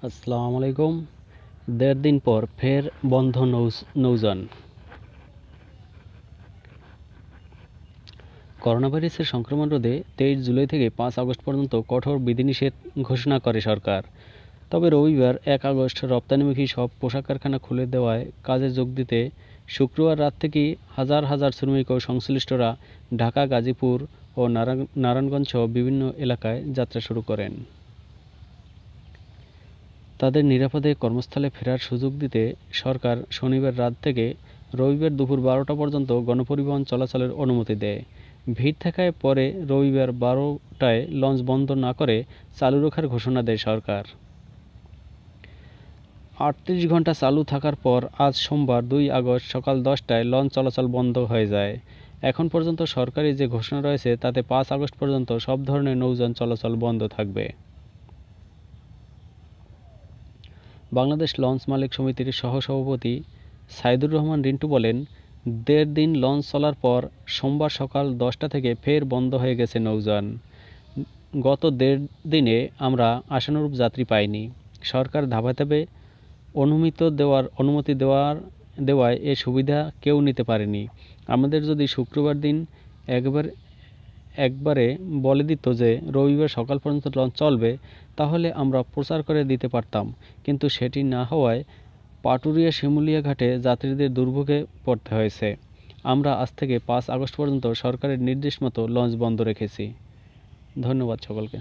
আসসালামু আলাইকুম। ১.৫ দিন পর ফের বন্ধ নৌযান। করোনাভাইরাসের সংক্রমণ রোধে ২৩ জুলাই থেকে ৫ আগস্ট পর্যন্ত কঠোর বিধিনিষেধ ঘোষণা করে সরকার। তবে রবিবার ১ আগস্ট রপ্তানিমুখী সব পোশাক কারখানা খুলে দেওয়ায় কাজে যোগ দিতে শুক্রবার রাত থেকেই হাজার হাজার শ্রমিক ও সংশ্লিষ্টরা ঢাকা, গাজীপুর ও নারায়ণগঞ্জসহ বিভিন্ন এলাকায় যাত্রা শুরু করেন। তাদের নিরাপদে কর্মস্থলে ফেরার সুযোগ দিতে সরকার শনিবার রাত থেকে রবিবার দুপুর ১২টা পর্যন্ত গণপরিবহন চলাচলের অনুমতি দেয়। ভিড় থাকায় পরে রবিবার ১২টায় লঞ্চ বন্ধ না করে চালু রাখার ঘোষণা দেয় সরকার। ৩৮ ঘণ্টা চালু থাকার পর আজ সোমবার ২ আগস্ট সকাল ১০টায় লঞ্চ চলাচল বন্ধ হয়ে যায়। এখন পর্যন্ত সরকারি যে ঘোষণা রয়েছে তাতে ৫ আগস্ট পর্যন্ত সব ধরনের নৌযান চলাচল বন্ধ থাকবে। বাংলাদেশ লঞ্চ মালিক সমিতির সহসভাপতি সাইদুর রহমান রিন্টু বলেন, ১.৫ দিন লঞ্চ চলার পর সোমবার সকাল ১০টা থেকে ফের বন্ধ হয়ে গেছে নৌযান। গত ১.৫ দিনে আমরা আশানুরূপ যাত্রী পাইনি। সরকার ধাপে ধাপে অনুমতি দেওয়ায় এ সুবিধা কেউ নিতে পারেনি। আমাদের যদি শুক্রবার দিন একবারে বলে দিত যে রবিবার সকাল পর্যন্ত লঞ্চ চলবে, তাহলে আমরা প্রচার করে দিতে পারতাম, কিন্তু সেটি না হওয়ায় পাটুরিয়া শিমুলিয়া ঘাটে যাত্রীদের দুর্ভোগে পড়তে হয়েছে। আমরা আজ থেকে ৫ আগস্ট পর্যন্ত সরকারের নির্দেশ মতো লঞ্চ বন্ধ রেখেছি। ধন্যবাদ সকলকে।